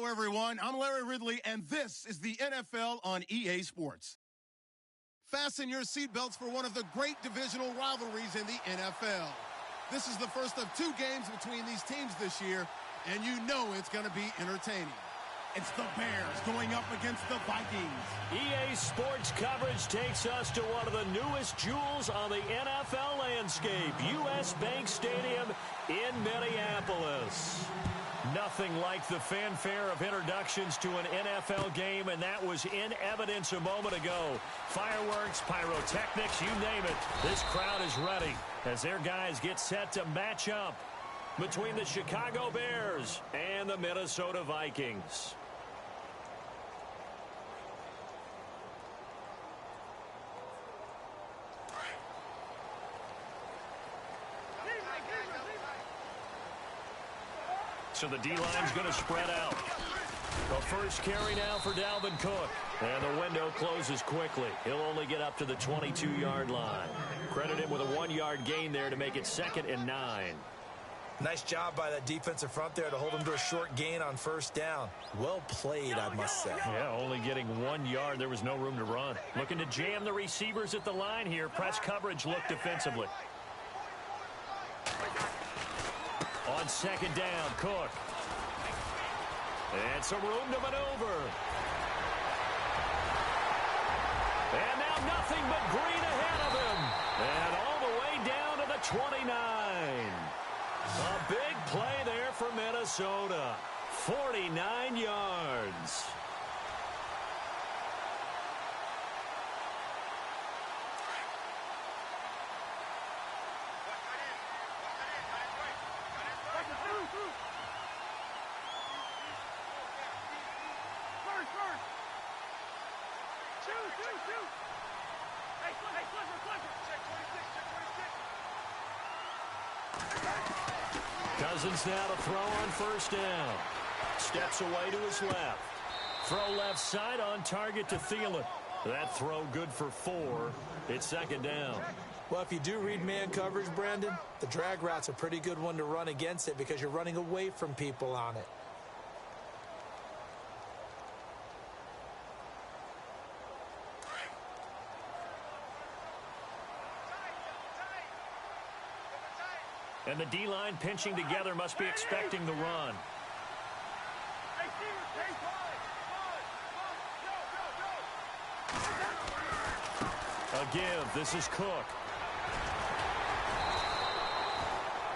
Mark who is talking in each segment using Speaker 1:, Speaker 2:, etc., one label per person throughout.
Speaker 1: Hello, everyone. I'm Larry Ridley, and this is the NFL on EA Sports. Fasten your seatbelts for one of the great divisional rivalries in the NFL. This is the first of two games between these teams this year, and you know it's going to be entertaining. It's the Bears going up against the Vikings.
Speaker 2: EA Sports coverage takes us to one of the newest jewels on the NFL landscape, US Bank Stadium in Minneapolis. Nothing like the fanfare of introductions to an NFL game, and that was in evidence a moment ago. Fireworks, pyrotechnics, you name it. This crowd is ready as their guys get set to match up between the Chicago Bears and the Minnesota Vikings. So the D-line's going to spread out. The first carry now for Dalvin Cook. And the window closes quickly. He'll only get up to the 22-yard line. Credit him with a 1-yard gain there to make it 2nd and 9.
Speaker 3: Nice job by that defensive front there to hold him to a short gain on first down. Well played, I must say.
Speaker 2: Yeah, only getting 1 yard. There was no room to run. Looking to jam the receivers at the line here. Press coverage look defensively. On 2nd down, Cook. And some room to maneuver. And now nothing but green ahead of him. And all the way down to the 29. A big play there for Minnesota. 49 yards. Cousins now to throw on first down. Steps away to his left. Throw left side on target to Thielen. That throw good for 4. It's 2nd down.
Speaker 3: Well, if you do read man coverage, Brandon, the drag route's a pretty good one to run against it because you're running away from people on it.
Speaker 2: And the D-line pinching together must be expecting the run. A give. This is Cook.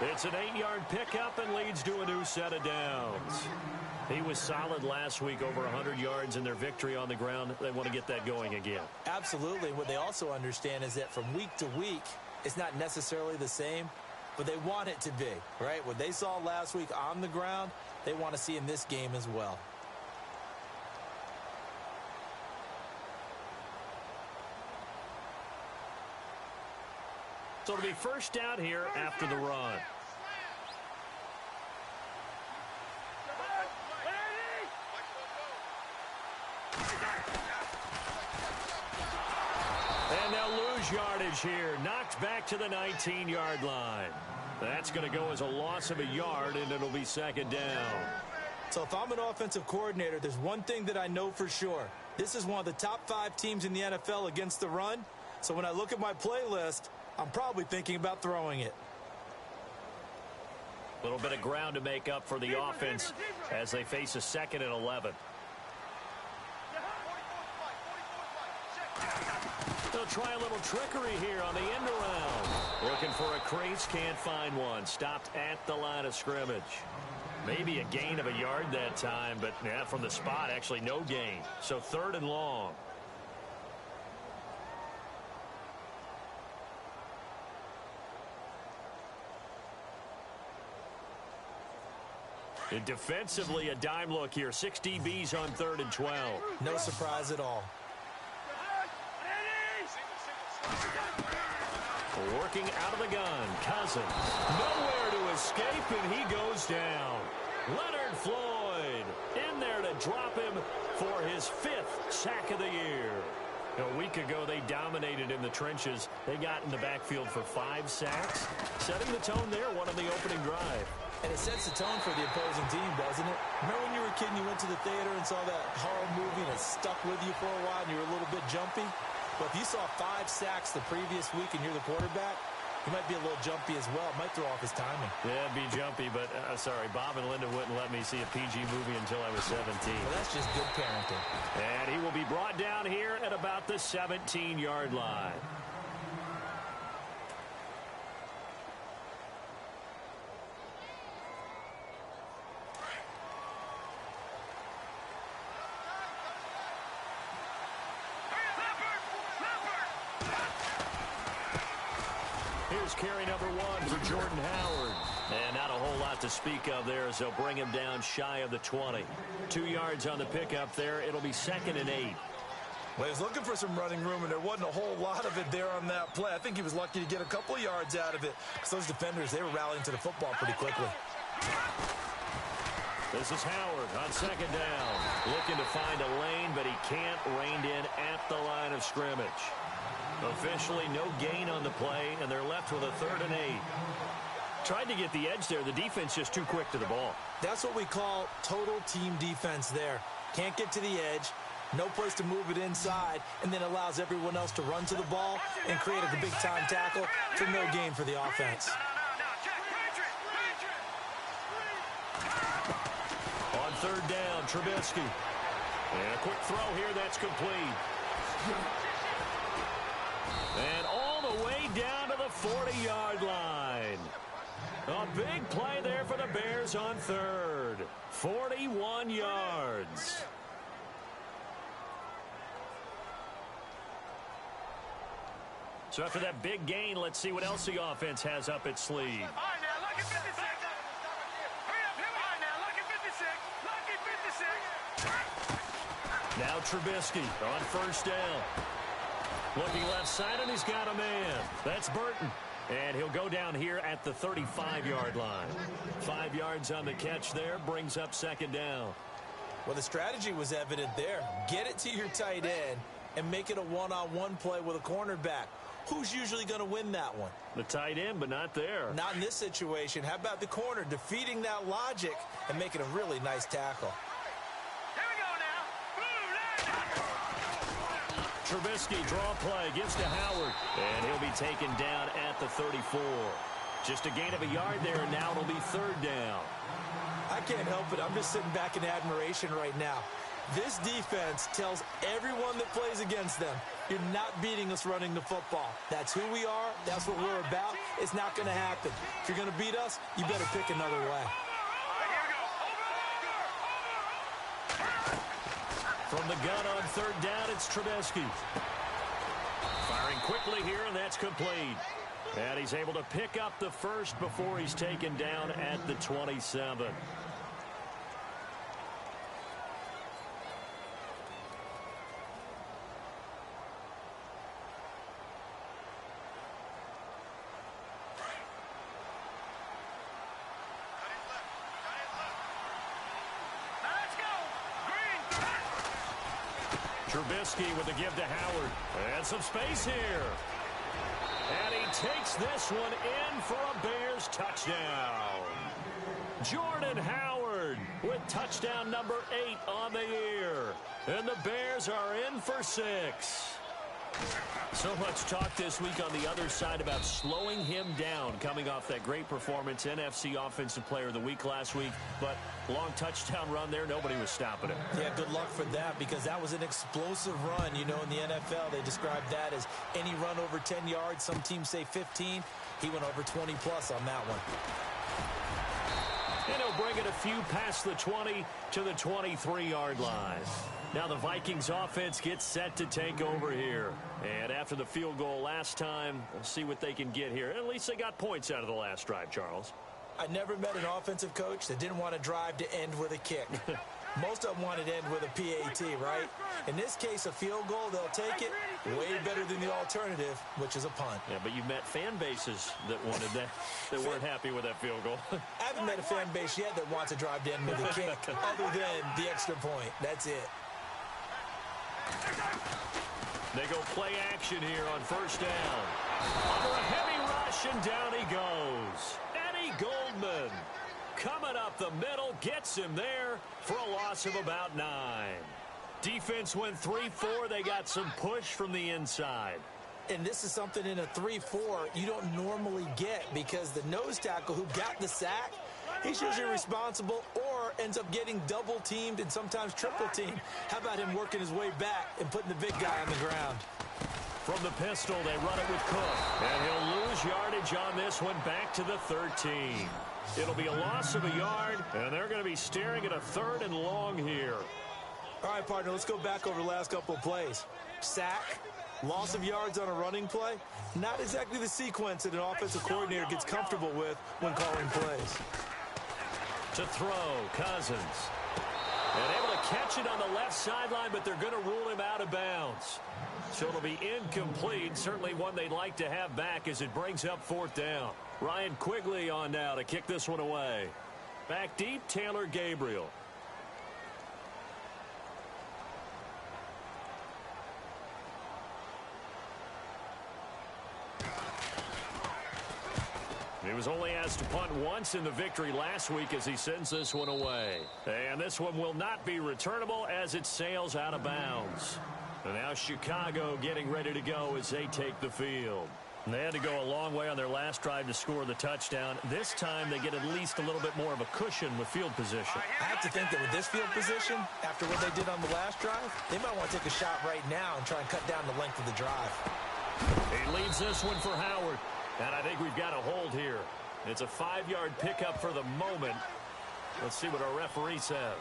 Speaker 2: It's an 8-yard pickup and leads to a new set of downs. He was solid last week, over 100 yards in their victory on the ground. They want to get that going again.
Speaker 3: Absolutely. What they also understand is that from week to week, it's not necessarily the same, but they want it to be, right? What they saw last week on the ground, they want to see in this game as well.
Speaker 2: So it'll be first down here after the run. And they'll lose yardage here. Knocked back to the 19-yard line. That's going to go as a loss of a yard, and it'll be 2nd down.
Speaker 3: So if I'm an offensive coordinator, there's one thing that I know for sure. This is one of the top 5 teams in the NFL against the run. So when I look at my playlist, I'm probably thinking about throwing it.
Speaker 2: A little bit of ground to make up for the offense as they face a 2nd and 11. They'll try a little trickery here on the end around. Looking for a crease, can't find one. Stopped at the line of scrimmage. Maybe a gain of a yard that time, but yeah, from the spot, actually no gain. So 3rd and long. And defensively, a dime look here. 6 DBs on 3rd and 12.
Speaker 3: No surprise at all.
Speaker 2: Working out of the gun, Cousins. Nowhere to escape, and he goes down. Leonard Floyd in there to drop him for his 5th sack of the year. A week ago, they dominated in the trenches. They got in the backfield for 5 sacks. Setting the tone there, one on the opening drive.
Speaker 3: And it sets the tone for the opposing team, doesn't it? Remember when you were a kid and you went to the theater and saw that horror movie and it stuck with you for a while and you were a little bit jumpy? Well, if you saw 5 sacks the previous week and you're the quarterback, he might be a little jumpy as well. Might throw off his timing.
Speaker 2: Yeah, it'd be jumpy, but sorry, Bob and Linda wouldn't let me see a PG movie until I was 17.
Speaker 3: Well, that's just good parenting.
Speaker 2: And he will be brought down here at about the 17-yard line. Here's carry number 1 for Jordan Howard. And not a whole lot to speak of there as they'll bring him down shy of the 20. 2 yards on the pickup there. It'll be 2nd and 8.
Speaker 3: Well, he was looking for some running room, and there wasn't a whole lot of it there on that play. I think he was lucky to get a couple of yards out of it because those defenders, they were rallying to the football pretty quickly.
Speaker 2: This is Howard on 2nd down. Looking to find a lane, but he can't. Reined in at the line of scrimmage. Officially no gain on the play, and they're left with a 3rd and 8. Tried to get the edge there. The defense just too quick to the ball. That's what we call total team defense there. Can't get to the edge, no place to move it inside, and then allows everyone else to run to the ball and create a big-time tackle for no gain for the offense. On 3rd down, Trubisky. And a quick throw here that's complete. And all the way down to the 40-yard line. A big play there for the Bears on 3rd. 41 yards. So after that big gain, let's see what else the offense has up its sleeve.
Speaker 4: All right, now, lucky 56. Hurry up. All right, now, lucky 56. Lucky 56.
Speaker 2: Now Trubisky on 1st down. Looking left side, and he's got a man. That's Burton. And he'll go down here at the 35-yard line. 5 yards on the catch there, brings up 2nd down.
Speaker 3: Well, the strategy was evident there. Get it to your tight end and make it a one-on-one play with a cornerback. Who's usually going to win that one?
Speaker 2: The tight end, but not there.
Speaker 3: Not in this situation. How about the corner defeating that logic and making a really nice tackle?
Speaker 2: Trubisky, draw play, gives to Howard, and he'll be taken down at the 34. Just a gain of a yard there, and now it'll be 3rd down.
Speaker 3: I can't help it. I'm just sitting back in admiration right now. This defense tells everyone that plays against them, you're not beating us running the football. That's who we are. That's what we're about. It's not going to happen. If you're going to beat us, you better pick another way.
Speaker 2: From the gun on 3rd down, it's Trubisky. Firing quickly here, and that's complete. And he's able to pick up the first before he's taken down at the 27. Trubisky with the give to Howard. And some space here. And he takes this one in for a Bears touchdown. Jordan Howard with touchdown number 8 on the year. And the Bears are in for 6. So much talk this week on the other side about slowing him down coming off that great performance. NFC Offensive Player of the Week last week. But long touchdown run there. Nobody was stopping him.
Speaker 3: Yeah, good luck for that because that was an explosive run. You know, in the NFL, they describe that as any run over 10 yards. Some teams say 15. He went over 20-plus on that one.
Speaker 2: And he'll bring it a few past the 20 to the 23-yard line. Now the Vikings offense gets set to take over here. And after the field goal last time, we'll see what they can get here. At least they got points out of the last drive, Charles.
Speaker 3: I never met an offensive coach that didn't want to drive to end with a kick. Most of them wanted to end with a PAT, right? In this case, a field goal, they'll take it way better than the alternative, which is a punt.
Speaker 2: Yeah, but you've met fan bases that wanted that, that weren't happy with that field goal.
Speaker 3: I haven't met a fan base yet that wants to drive to end with a kick other than the extra point. That's it.
Speaker 2: They go play action here on 1st down. Under a heavy rush, and down he goes. Eddie Goldman coming up the middle, gets him there for a loss of about 9. Defense went 3-4. They got some push from the inside.
Speaker 3: And this is something in a 3-4 you don't normally get because the nose tackle who got the sack, he's usually responsible or ends up getting double-teamed and sometimes triple-teamed. How about him working his way back and putting the big guy on the ground?
Speaker 2: From the pistol, they run it with Cook. And he'll lose yardage on this one back to the 13. It'll be a loss of a yard, and they're going to be staring at a 3rd and long here.
Speaker 3: All right, partner, let's go back over the last couple of plays. Sack, loss of yards on a running play. Not exactly the sequence that an offensive coordinator gets comfortable with when calling plays.
Speaker 2: To throw, Cousins. And able to catch it on the left sideline, but they're going to rule him out of bounds. So it'll be incomplete. Certainly one they'd like to have back as it brings up 4th down. Ryan Quigley on now to kick this one away. Back deep, Taylor Gabriel. He was only asked to punt once in the victory last week as he sends this one away. And this one will not be returnable as it sails out of bounds. And now Chicago getting ready to go as they take the field. And they had to go a long way on their last drive to score the touchdown. This time they get at least a little bit more of a cushion with field position.
Speaker 3: I have to think that with this field position, after what they did on the last drive, they might want to take a shot right now and try and cut down the length of the drive.
Speaker 2: He leads this one for Howard. And I think we've got a hold here. It's a 5-yard pickup for the moment. Let's see what our referee says.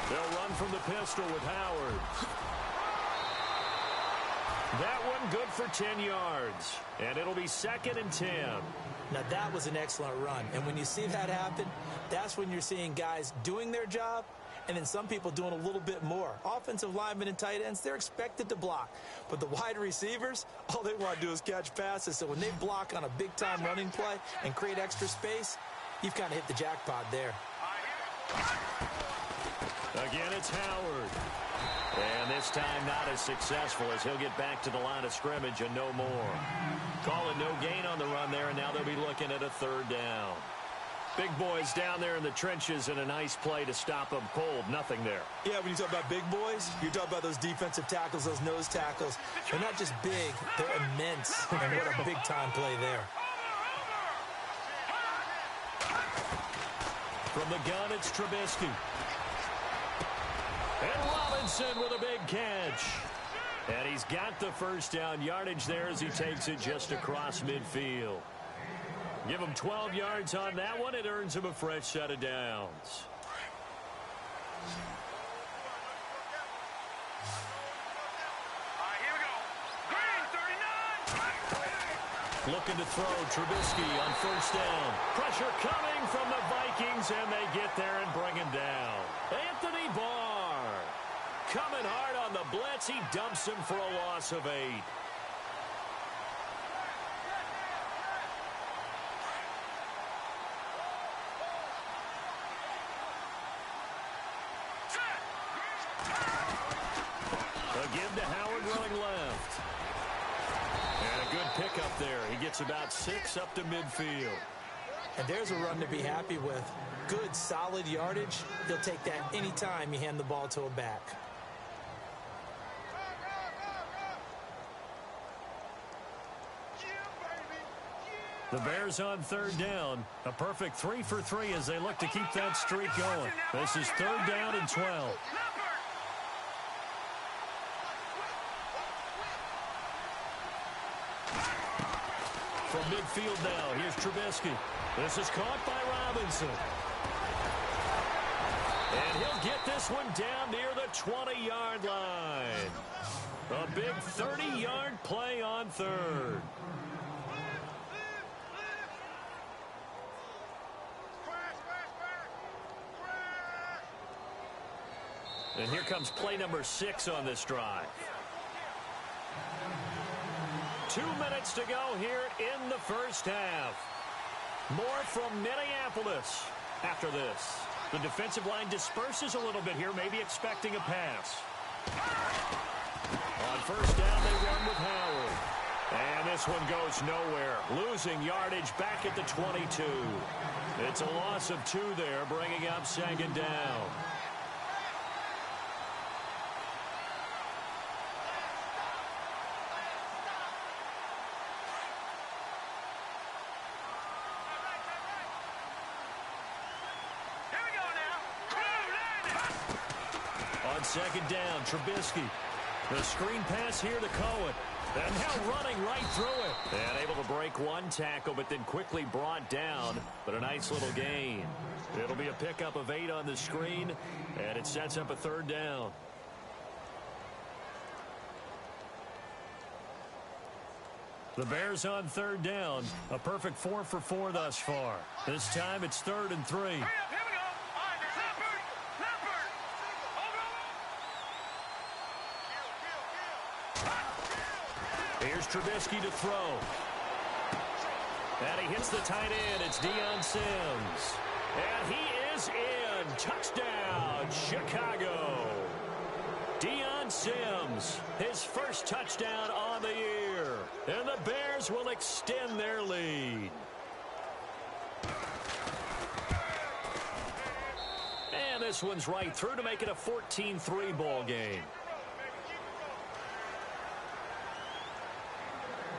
Speaker 2: They'll run from the pistol with Howard. That one good for 10 yards. And it'll be 2nd and 10.
Speaker 3: Now, that was an excellent run. And when you see that happen, that's when you're seeing guys doing their job and then some people doing a little bit more. Offensive linemen and tight ends, they're expected to block. But the wide receivers, all they want to do is catch passes. So when they block on a big-time running play and create extra space, you've kind of hit the jackpot there.
Speaker 2: Again, it's Howard. And this time not as successful as he'll get back to the line of scrimmage and no more. Call it no gain on the run there, and now they'll be looking at a 3rd down. Big boys down there in the trenches and a nice play to stop them cold. Nothing there.
Speaker 3: Yeah, when you talk about big boys, you're talking about those defensive tackles, those nose tackles. They're not just big, they're immense. And what a big-time play there.
Speaker 2: From the gun, it's Trubisky. And Robinson with a big catch. And he's got the 1st down yardage there as he takes it just across midfield. Give him 12 yards on that one. It earns him a fresh set of downs.
Speaker 4: Here we go. Green, 39.
Speaker 2: Looking to throw, Trubisky on 1st down. Pressure coming from the Vikings, and they get there and bring him down. Anthony Barr coming hard on the blitz. He dumps him for a loss of 8. A give to Howard running left. And a good pickup there. He gets about 6 up to midfield.
Speaker 3: And there's a run to be happy with. Good, solid yardage. They'll take that any time you hand the ball to a back.
Speaker 2: The Bears on 3rd down. A perfect 3 for 3 as they look to keep that streak going. This is 3rd down and 12. From midfield now, here's Trubisky. This is caught by Robinson. And he'll get this one down near the 20-yard line. A big 30-yard play on 3rd. And here comes play number 6 on this drive. 2 2 minutes to go here in the first half. More from Minneapolis after this. The defensive line disperses a little bit here, maybe expecting a pass. On first down, they run with Howard. And this one goes nowhere. Losing yardage back at the 22. It's a loss of 2 there, bringing up second down. On second down, Trubisky. The screen pass here to Cohen. And now running right through it. And able to break one tackle, but then quickly brought down. But a nice little gain. It'll be a pickup of 8 on the screen, and it sets up a third down. The Bears on third down. A perfect 4 for 4 thus far. This time it's 3rd and 3. Here's Trubisky to throw. And he hits the tight end. It's Deion Sims. And he is in. Touchdown, Chicago. Deion Sims, his first touchdown on the year. And the Bears will extend their lead. And this one's right through to make it a 14-3 ball game.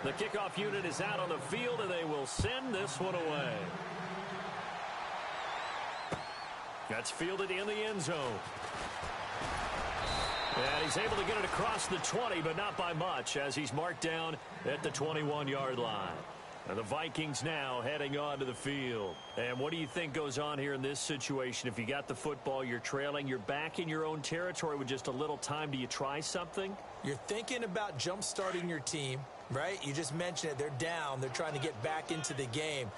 Speaker 2: The kickoff unit is out on the field, and they will send this one away. That's fielded in the end zone. And he's able to get it across the 20, but not by much, as he's marked down at the 21-yard line. And the Vikings now heading onto the field. And what do you think goes on here in this situation? If you got the football, you're trailing, you're back in your own territory with just a little time. Do you try something?
Speaker 3: You're thinking about jump-starting your team, right? You just mentioned it. They're down. They're trying to get back into the game.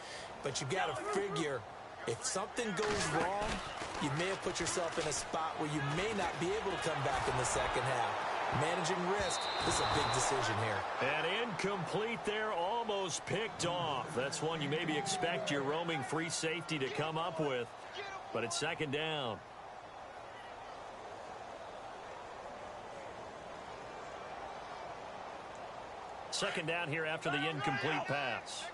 Speaker 3: But you've got to figure, if something goes wrong, you may have put yourself in a spot where you may not be able to come back in the second half. Managing risk, this is a big decision here.
Speaker 2: And incomplete there, almost picked off. That's one you maybe expect your roaming free safety to come up with. But it's second down. Second down here after the incomplete pass.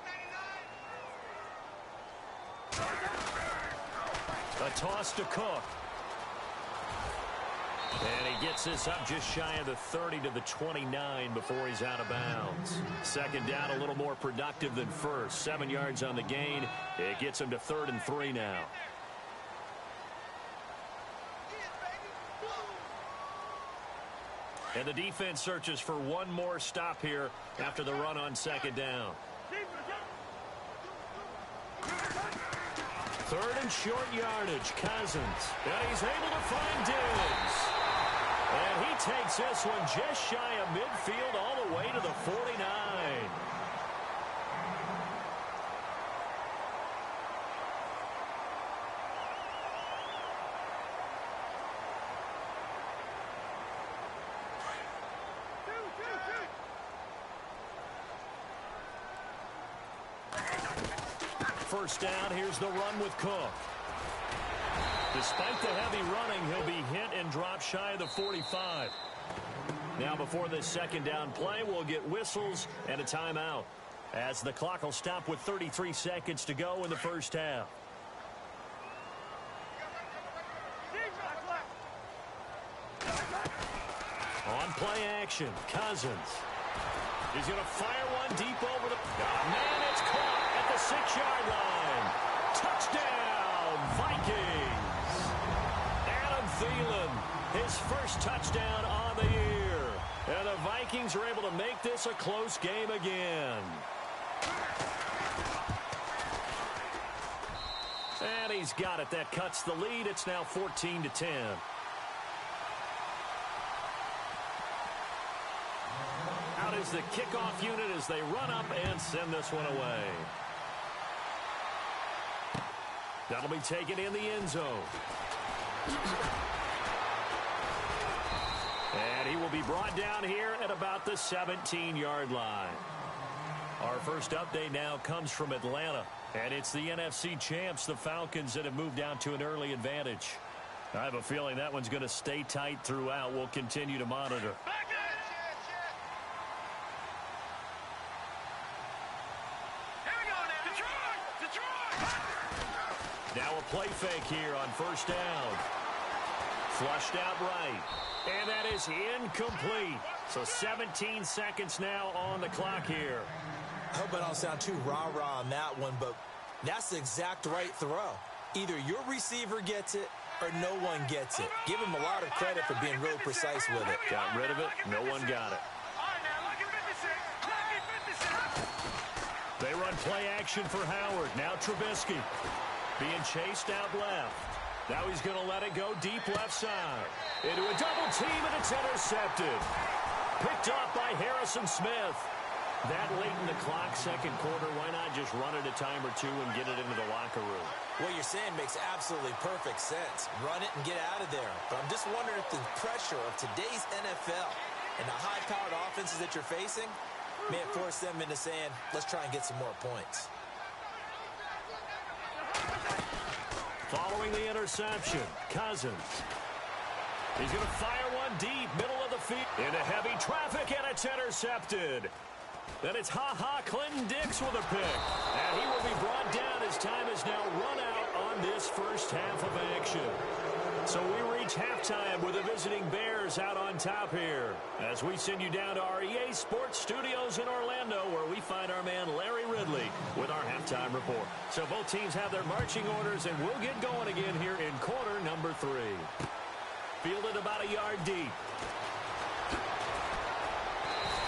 Speaker 2: A toss to Cook. And he gets this up just shy of the 30 to the 29 before he's out of bounds. Second down, a little more productive than first. 7 yards on the gain. It gets him to 3rd and 3 now. And the defense searches for one more stop here after the run on second down. 3rd and short yardage, Cousins. And he's able to find Diggs. And he takes this one just shy of midfield all the way to the 49. First down, here's the run with Cook. Despite the heavy running, he'll be hit and drop shy of the 45. Now before this second down play, we'll get whistles and a timeout, as the clock will stop with 33 seconds to go in the first half. On play action, Cousins. He's going to fire one deep over the... Oh, man, it's caught at the 6-yard line. Touchdown, Vikings. Adam Thielen, his first touchdown on the year. And the Vikings are able to make this a close game again. And he's got it. That cuts the lead. It's now 14-10. Out is the kickoff unit as they run up and send this one away. That'll be taken in the end zone. And he will be brought down here at about the 17-yard line. Our first update now comes from Atlanta, and it's the NFC champs, the Falcons, that have moved down to an early advantage. I have a feeling that one's going to stay tight throughout. We'll continue to monitor. Now a play fake here on first down. Flushed out right. And that is incomplete. So 17 seconds now on the clock here.
Speaker 3: I hope I don't sound too rah-rah on that one, but that's the exact right throw. Either your receiver gets it or no one gets it. Give him a lot of credit for being really precise with it.
Speaker 2: Got rid of it. No one got it. They run play action for Howard. Now Trubisky being chased out left. Now he's going to let it go deep left side. Into a double team, and it's intercepted. Picked off by Harrison Smith. That late in the clock, second quarter, why not just run it a time or two and get it into the locker room?
Speaker 3: What you're saying makes absolutely perfect sense. Run it and get out of there. But I'm just wondering if the pressure of today's NFL and the high-powered offenses that you're facing may have forced them into saying, let's try and get some more points.
Speaker 2: Following the interception, Cousins. He's going to fire one deep, middle of the field. Into heavy traffic, and it's intercepted. Then it's Clinton Dix with a pick. And he will be brought down as time is now run out on this first half of action. So we reach halftime with the visiting Bears out on top here, as we send you down to our EA Sports Studios in Orlando, where we find our man Larry Ridley with our halftime report. So both teams have their marching orders, and we'll get going again here in quarter number 3. Fielded about a yard deep.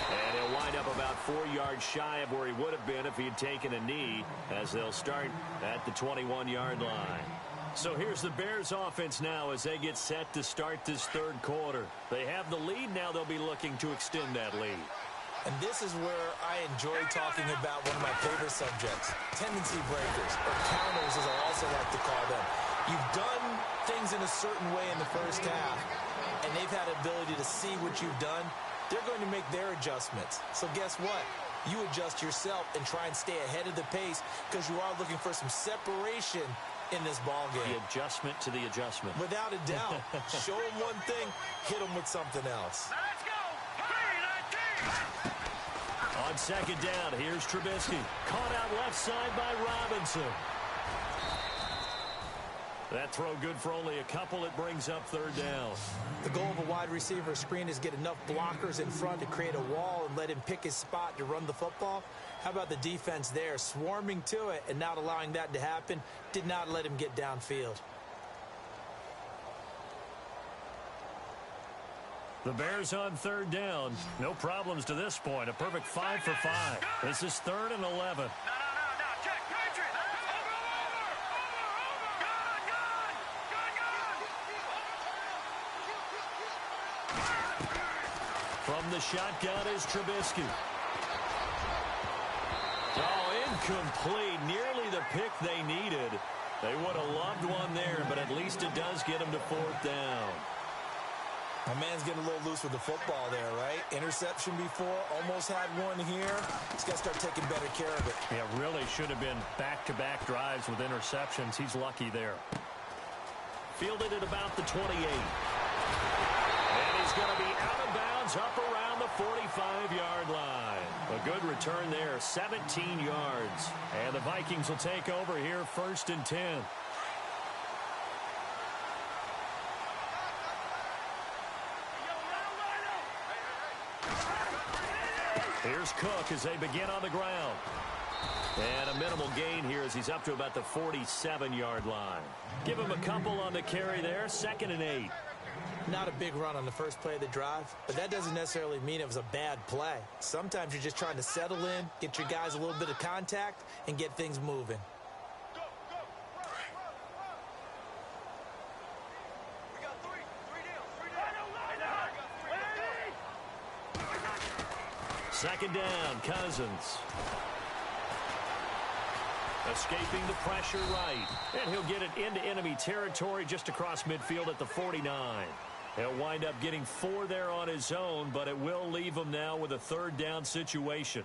Speaker 2: And he'll wind up about 4 yards shy of where he would have been if he had taken a knee, as they'll start at the 21-yard line. So here's the Bears offense now as they get set to start this third quarter. They have the lead. Now they'll be looking to extend that lead.
Speaker 3: And this is where I enjoy talking about one of my favorite subjects, tendency breakers, or counters as I also like to call them. You've done things in a certain way in the first half, and they've had the ability to see what you've done. They're going to make their adjustments. So guess what? You adjust yourself and try and stay ahead of the pace, because you are looking for some separation in this ball game.
Speaker 2: The adjustment to the adjustment.
Speaker 3: Without a doubt. Show them one thing, hit them with something else.
Speaker 4: Now let's go. 3-19.
Speaker 2: On second down, here's Trubisky. Caught out left side by Robinson. That throw good for only a couple. It brings up third down.
Speaker 3: The goal of a wide receiver screen is get enough blockers in front to create a wall and let him pick his spot to run the football. How about the defense there, swarming to it and not allowing that to happen? Did not let him get downfield.
Speaker 2: The Bears on third down. No problems to this point. A perfect 5 for 5. This is 3rd and 11.
Speaker 4: No. Check. Patriot. Over.
Speaker 2: From the shotgun is Trubisky. Oh, incomplete. Nearly the pick they needed. They would have loved one there, but at least it does get them to 4th down.
Speaker 3: My man's getting a little loose with the football there, right? Interception before, almost had one here. He's got to start taking better care of it.
Speaker 2: Yeah, really should have been back-to-back drives with interceptions. He's lucky there. Fielded at about the 28. And he's going to be out of bounds up around the 45-yard line. A good return there, 17 yards. And the Vikings will take over here 1st and 10. Here's Cook as they begin on the ground. And a minimal gain here as he's up to about the 47-yard line. Give him a couple on the carry there, 2nd and 8.
Speaker 3: Not a big run on the first play of the drive, but that doesn't necessarily mean it was a bad play. Sometimes you're just trying to settle in, get your guys a little bit of contact, and get things moving.
Speaker 2: Second down, Cousins. Escaping the pressure right. And he'll get it into enemy territory just across midfield at the 49. He'll wind up getting 4 there on his own, but it will leave him now with a 3rd down situation.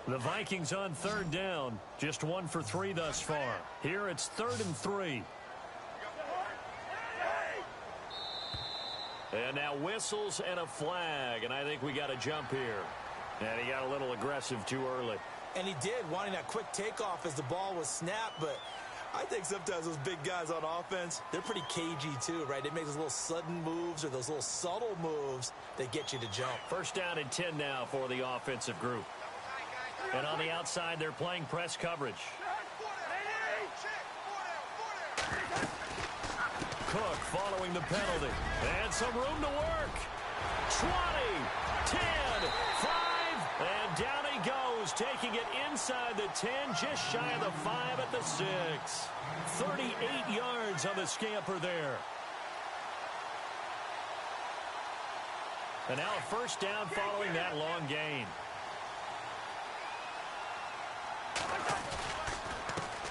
Speaker 2: The Vikings on third down. Just 1 for 3 thus far. Here it's 3rd and 3. And now whistles and a flag. And I think we got a jump here. And he got a little aggressive too early.
Speaker 3: And he did, wanting that quick takeoff as the ball was snapped. But I think sometimes those big guys on offense, they're pretty cagey too, right? They make those little sudden moves or those little subtle moves that get you to jump.
Speaker 2: 1st down and 10 now for the offensive group. And on the outside, they're playing press coverage. Cook following the penalty. And some room to work. 20, 10, 5, and down he goes, taking it inside the 10, just shy of the 5 at the 6. 38 yards on the scamper there. And now a 1st down following that long gain.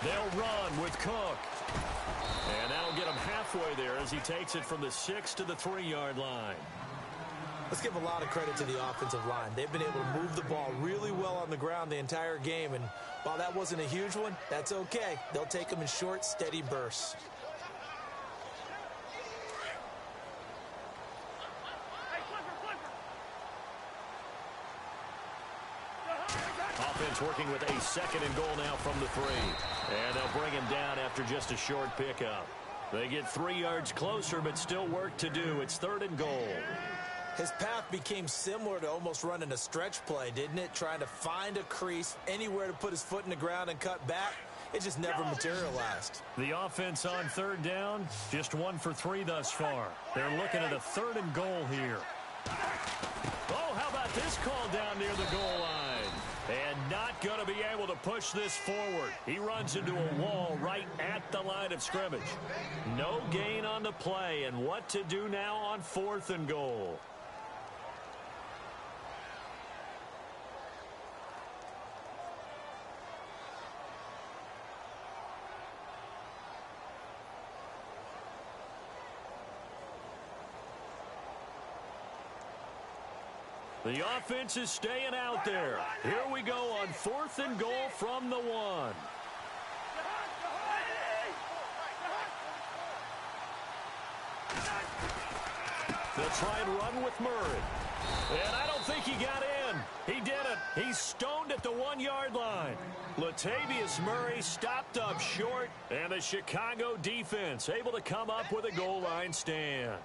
Speaker 2: They'll run with Cook. And that'll get him halfway there as he takes it from the 6 to the 3-yard line.
Speaker 3: Let's give a lot of credit to the offensive line. They've been able to move the ball really well on the ground the entire game. And while that wasn't a huge one, that's okay. They'll take them in short, steady bursts.
Speaker 2: Offense working with a 2nd and goal now from the 3. And they'll bring him down after just a short pickup. They get 3 yards closer, but still work to do. It's 3rd and goal.
Speaker 3: His path became similar to almost running a stretch play, didn't it? Trying to find a crease, anywhere to put his foot in the ground and cut back. It just never materialized.
Speaker 2: The offense on 3rd down, just 1 for 3 thus far. They're looking at a 3rd and goal here. Oh, how about this call down near the goal line? And not going to be able to push this forward. He runs into a wall right at the line of scrimmage. No gain on the play, and what to do now on 4th and goal. The offense is staying out there. Here we go on 4th and goal from the 1. They'll try and run with Murray. And I don't think he got in. He didn't. He's stoned at the 1-yard line. Latavius Murray stopped up short, and the Chicago defense able to come up with a goal line stand.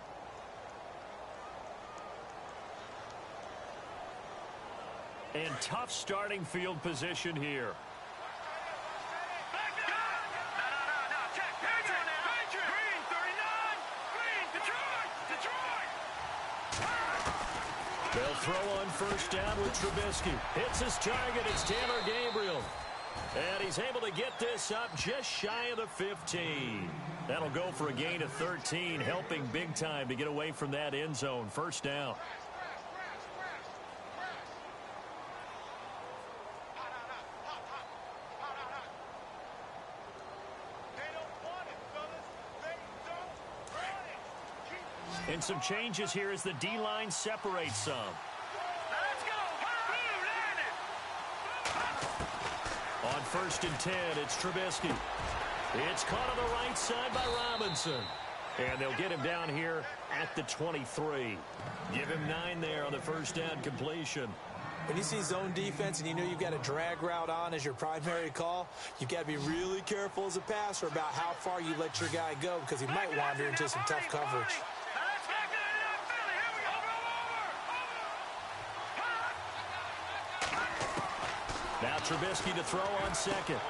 Speaker 2: And tough starting field position here. They'll throw on 1st down with Trubisky. Hits his target. It's Taylor Gabriel. And he's able to get this up just shy of the 15. That'll go for a gain of 13, helping big time to get away from that end zone. 1st down. And some changes here as the D-line separates some.
Speaker 4: Let's go.
Speaker 2: On 1st and 10, it's Trubisky. It's caught on the right side by Robinson. And they'll get him down here at the 23. Give him 9 there on the 1st down completion.
Speaker 3: When you see zone defense and you know you've got a drag route on as your primary call, you've got to be really careful as a passer about how far you let your guy go because he might wander into some tough coverage.
Speaker 2: Now Trubisky to throw on 2nd.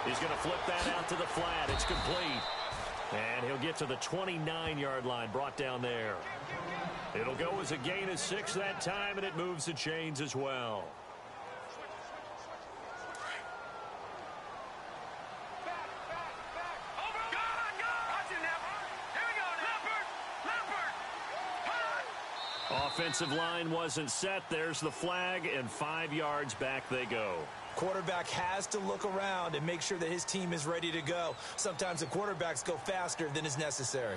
Speaker 2: He's going to flip that out to the flat. It's complete. And he'll get to the 29-yard line, brought down there. It'll go as a gain of 6 that time, and it moves the chains as well. Offensive line wasn't set. There's the flag, and 5 yards back they go.
Speaker 3: Quarterback has to look around and make sure that his team is ready to go. Sometimes the quarterbacks go faster than is necessary.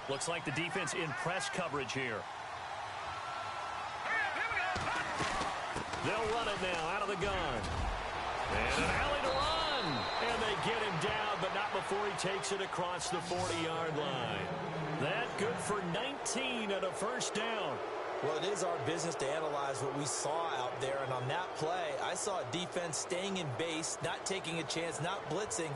Speaker 2: Looks like the defense in press coverage here. They'll run it now out of the gun. And an alley to run. And they get him down, but not before he takes it across the 40-yard line. That good for 19 and a first down.
Speaker 3: Well, it is our business to analyze what we saw out there. And on that play, I saw a defense staying in base, not taking a chance, not blitzing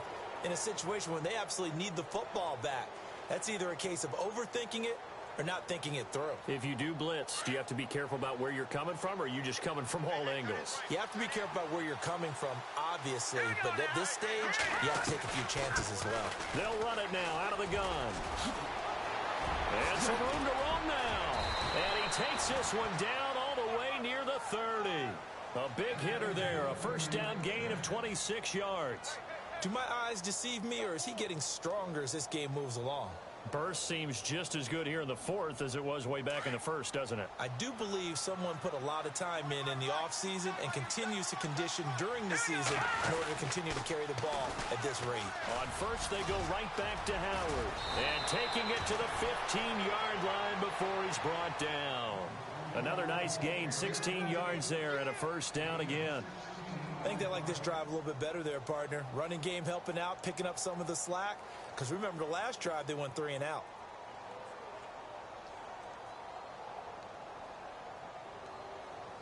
Speaker 3: in a situation when they absolutely need the football back. That's either a case of overthinking it or not thinking it through.
Speaker 2: If you do blitz, do you have to be careful about where you're coming from, or are you just coming from all angles?
Speaker 3: You have to be careful about where you're coming from, obviously, but at this stage, you have to take a few chances as well.
Speaker 2: They'll run it now out of the gun. And some room to roam now. And he takes this one down all the way near the 30. A big hitter there, a first down gain of 26 yards.
Speaker 3: Do my eyes deceive me, or is he getting stronger as this game moves along?
Speaker 2: Burst seems just as good here in the fourth as it was way back in the first, doesn't it?
Speaker 3: I do believe someone put a lot of time in the offseason and continues to condition during the season in order to continue to carry the ball at this rate.
Speaker 2: On first, they go right back to Howard. And taking it to the 15-yard line before he's brought down. Another nice gain, 16 yards there and a first down again.
Speaker 3: I think they like this drive a little bit better there, partner. Running game helping out, picking up some of the slack. Because remember, the last drive, they went 3 and out.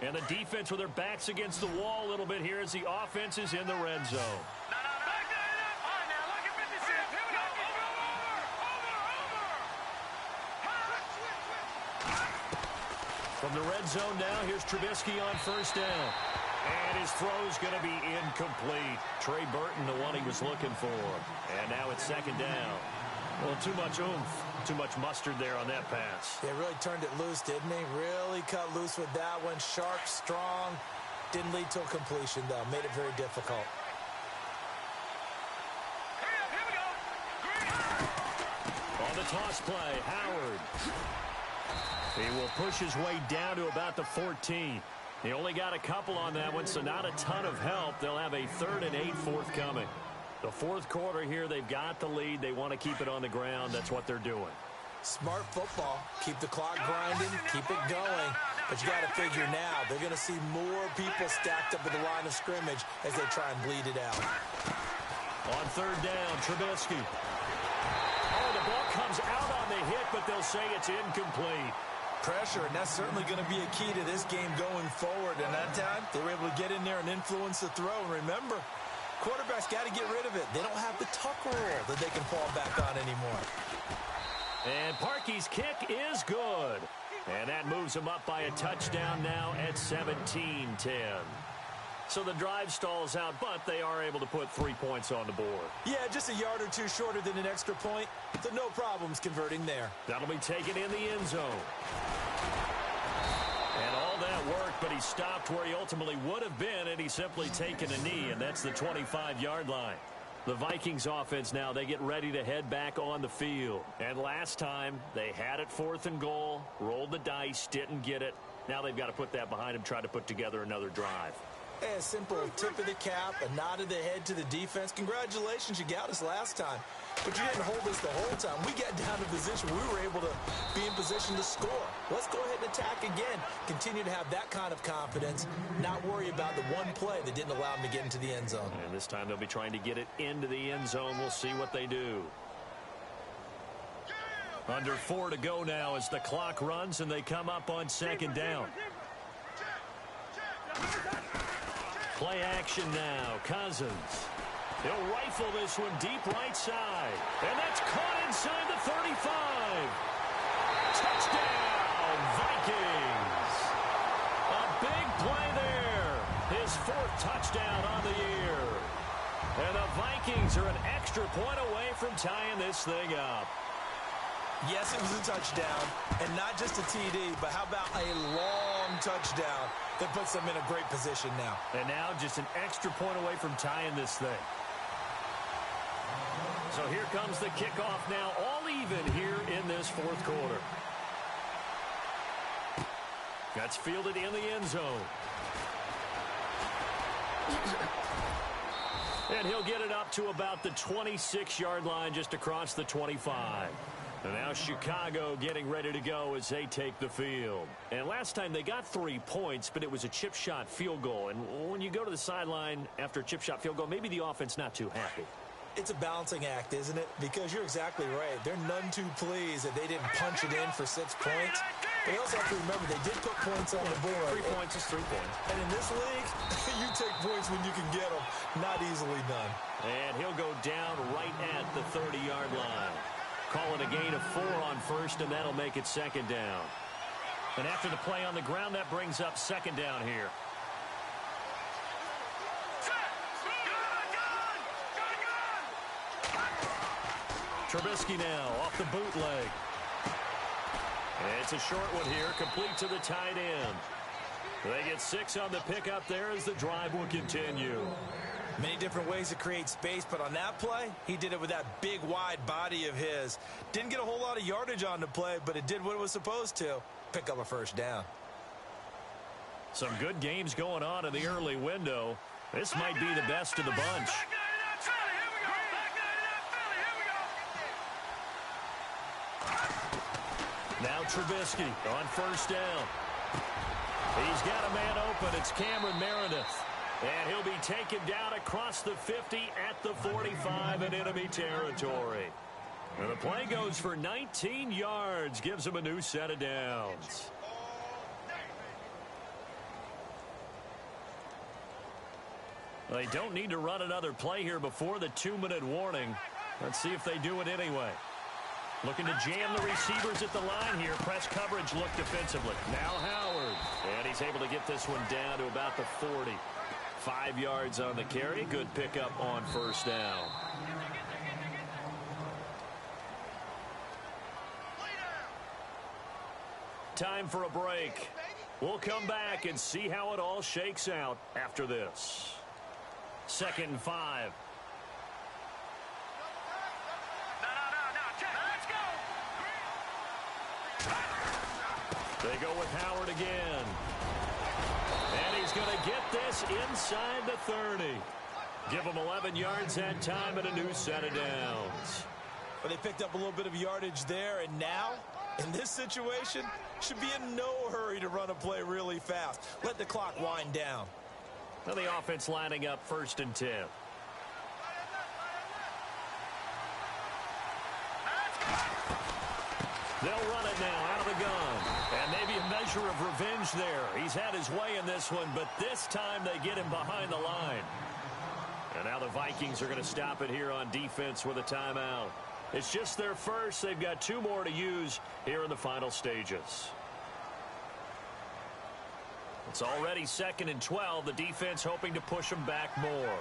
Speaker 2: And the defense with their backs against the wall a little bit here as the offense is in the red zone. From the red zone now, here's Trubisky on first down. And his throw's going to be incomplete. Trey Burton, the one he was looking for. And now it's second down. Well, too much oomph, too much mustard there on that pass.
Speaker 3: They really turned it loose, didn't they? Really cut loose with that one. Sharp, strong. Didn't lead to a completion, though. Made it very difficult.
Speaker 2: On the toss play, Howard. He will push his way down to about the 14. He only got a couple on that one, so not a ton of help. They'll have a 3rd and 8 forthcoming. The fourth quarter here, they've got the lead. They want to keep it on the ground. That's what they're doing.
Speaker 3: Smart football. Keep the clock grinding. Keep it going. But you got to figure now, they're going to see more people stacked up at the line of scrimmage as they try and bleed it out.
Speaker 2: On third down, Trubisky. Oh, the ball comes out on the hit, but they'll say it's incomplete.
Speaker 3: Pressure, and that's certainly going to be a key to this game going forward. And that time, they were able to get in there and influence the throw. And remember, quarterbacks got to get rid of it. They don't have the tuck rule that they can fall back on anymore.
Speaker 2: And Parkey's kick is good. And that moves him up by a touchdown now at 17-10. So the drive stalls out, but they are able to put 3 points on the board.
Speaker 3: Yeah, just a yard or two shorter than an extra point. So no problems converting there.
Speaker 2: That'll be taken in the end zone. And all that worked, but he stopped where he ultimately would have been, and he's simply taken a knee, and that's the 25-yard line. The Vikings offense now, they get ready to head back on the field. And last time, they had it 4th and goal, rolled the dice, didn't get it. Now they've got to put that behind them, try to put together another drive.
Speaker 3: A simple tip of the cap, a nod of the head to the defense. Congratulations, you got us last time. But you didn't hold us the whole time. We got down to position. We were able to be in position to score. Let's go ahead and attack again. Continue to have that kind of confidence. Not worry about the one play that didn't allow them to get into the end zone.
Speaker 2: And this time they'll be trying to get it into the end zone. We'll see what they do. Under 4 to go now as the clock runs and they come up on second down. Play action now. Cousins. He'll rifle this one deep right side. And that's caught inside the 35. Touchdown, Vikings. A big play there. His 4th touchdown on the year. And the Vikings are an extra point away from tying this thing up.
Speaker 3: Yes, it was a touchdown, and not just a TD, but how about a long touchdown that puts them in a great position now.
Speaker 2: And now just an extra point away from tying this thing. So here comes the kickoff now, all even here in this 4th quarter. That's fielded in the end zone. And he'll get it up to about the 26-yard line just across the 25. And now Chicago getting ready to go as they take the field. And last time they got 3 points, but it was a chip shot field goal. And when you go to the sideline after a chip shot field goal, maybe the offense not too happy.
Speaker 3: It's a balancing act, isn't it? Because you're exactly right. They're none too pleased that they didn't punch it in for 6 points. But you also have to remember they did put points on the board.
Speaker 2: 3 points is 3 points.
Speaker 3: And in this league, you take points when you can get them. Not easily done.
Speaker 2: And he'll go down right at the 30-yard line. Call it a gain of 4 on first, and that'll make it second down. And after the play on the ground, that brings up second down here. Trubisky now off the bootleg. And it's a short one here, complete to the tight end. They get 6 on the pickup there as the drive will continue.
Speaker 3: Many different ways to create space, but on that play, he did it with that big, wide body of his. Didn't get a whole lot of yardage on the play, but it did what it was supposed to. Pick up a first down.
Speaker 2: Some good games going on in the early window. This might be the best of the bunch. Now Trubisky on first down. He's got a man open. It's Cameron Meredith. And he'll be taken down across the 50 at the 45 in enemy territory. And the play goes for 19 yards. Gives him a new set of downs. They don't need to run another play here before the 2-minute warning. Let's see if they do it anyway. Looking to jam the receivers at the line here. Press coverage look defensively. Now Howard. And he's able to get this one down to about the 40. 5 yards on the carry. Good pickup on first down. Time for a break. We'll come back and see how it all shakes out after this. 2nd and 5. They go with Howard again. And he's going to get this inside the 30. Give him 11 yards that time and a new set of downs.
Speaker 3: But they picked up a little bit of yardage there, and now, in this situation, should be in no hurry to run a play really fast. Let the clock wind down.
Speaker 2: Now the offense lining up 1st and 10. They'll run it now out of the gun. And maybe a measure of revenge there. He's had his way in this one, but this time they get him behind the line. And now the Vikings are going to stop it here on defense with a timeout. It's just their first. They've got 2 more to use here in the final stages. It's already 2nd and 12. The defense hoping to push them back more.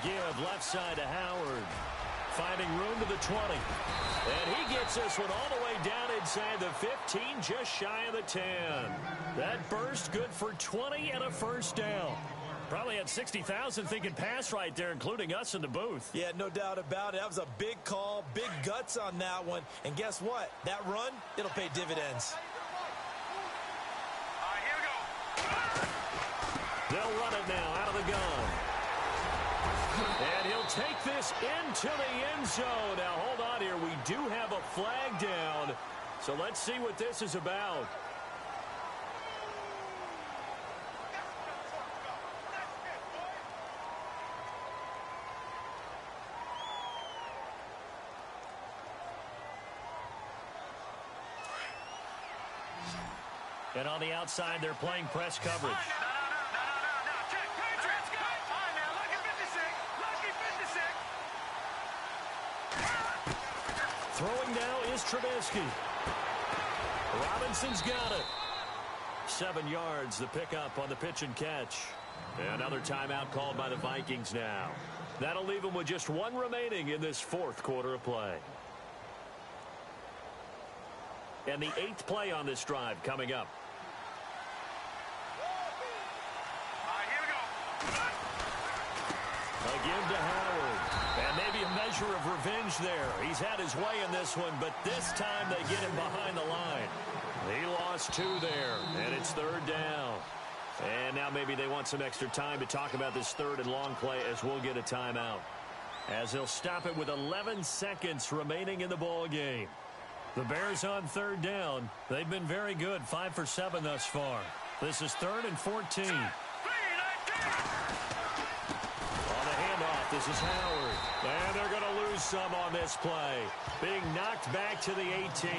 Speaker 2: Give left side to Howard. Finding room to the 20. And he gets this one all the way down inside the 15, just shy of the 10. That burst good for 20 and a first down. Probably had 60,000 thinking pass right there, including us in the booth.
Speaker 3: Yeah, no doubt about it. That was a big call, big guts on that one. And guess what? That run, it'll pay dividends.
Speaker 4: All right, here we go.
Speaker 2: They'll run it now out of the gun. And he'll take this into the end zone. Now, hold on here. We do have a flag down. So let's see what this is about. And on the outside, they're playing press coverage. Throwing now is Trubisky. Robinson's got it. 7 yards, the pickup on the pitch and catch. Another timeout called by the Vikings now. That'll leave them with just 1 remaining in this 4th quarter of play. And the 8th play on this drive coming up. Again to Howard. And maybe a pleasure of revenge there. He's had his way in this one, but this time they get him behind the line. He lost 2 there, and it's 3rd down. And now maybe they want some extra time to talk about this 3rd and long play as we'll get a timeout. As they'll stop it with 11 seconds remaining in the ball game. The Bears on 3rd down. They've been very good, 5 for 7 thus far. This is 3rd and 14. On the handoff, this is Howard. And they're going to lose some on this play. Being knocked back to the 18.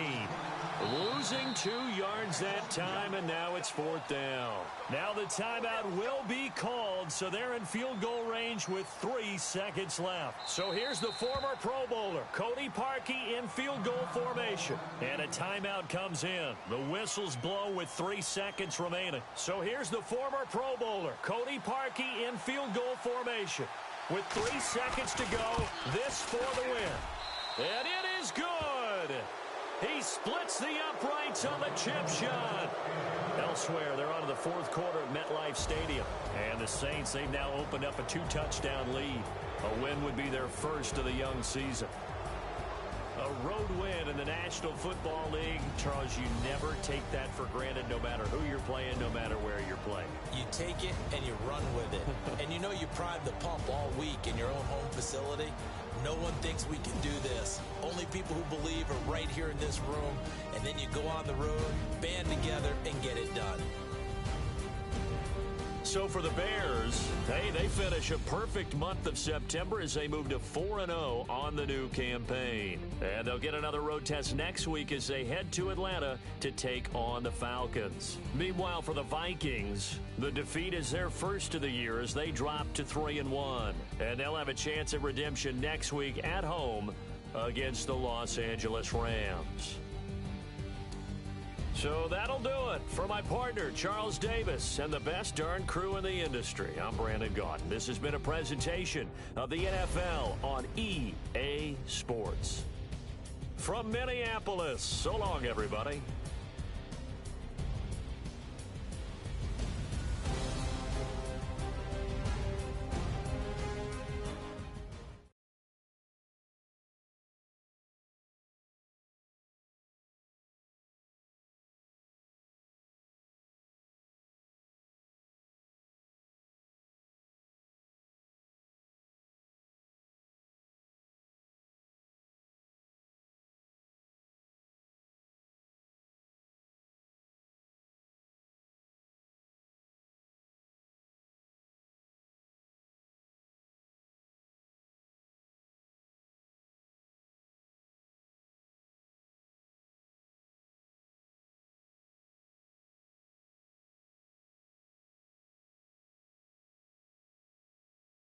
Speaker 2: Losing 2 yards that time, and now it's 4th down. Now the timeout will be called, so they're in field goal range with 3 seconds left. So here's the former Pro Bowler, Cody Parkey, in field goal formation. And a timeout comes in. The whistles blow with 3 seconds remaining. So here's the former Pro Bowler, Cody Parkey, in field goal formation. With 3 seconds to go, this for the win. And it is good. He splits the uprights on the chip shot. Elsewhere, they're on to the 4th quarter at MetLife Stadium. And the Saints, they've now opened up a 2-touchdown lead. A win would be their first of the young season. A road win in the National Football League. Charles, you never take that for granted no matter who you're playing, no matter where you're playing.
Speaker 3: You take it and you run with it. And you know you prime the pump all week in your own home facility. No one thinks we can do this. Only people who believe are right here in this room. And then you go on the road, band together, and get it done.
Speaker 2: So for the Bears, hey, they finish a perfect month of September as they move to 4-0 on the new campaign. And they'll get another road test next week as they head to Atlanta to take on the Falcons. Meanwhile, for the Vikings, the defeat is their first of the year as they drop to 3-1. And they'll have a chance at redemption next week at home against the Los Angeles Rams. So that'll do it. For my partner, Charles Davis, and the best darn crew in the industry, I'm Brandon Gaudin. This has been a presentation of the NFL on EA Sports. From Minneapolis, so long, everybody.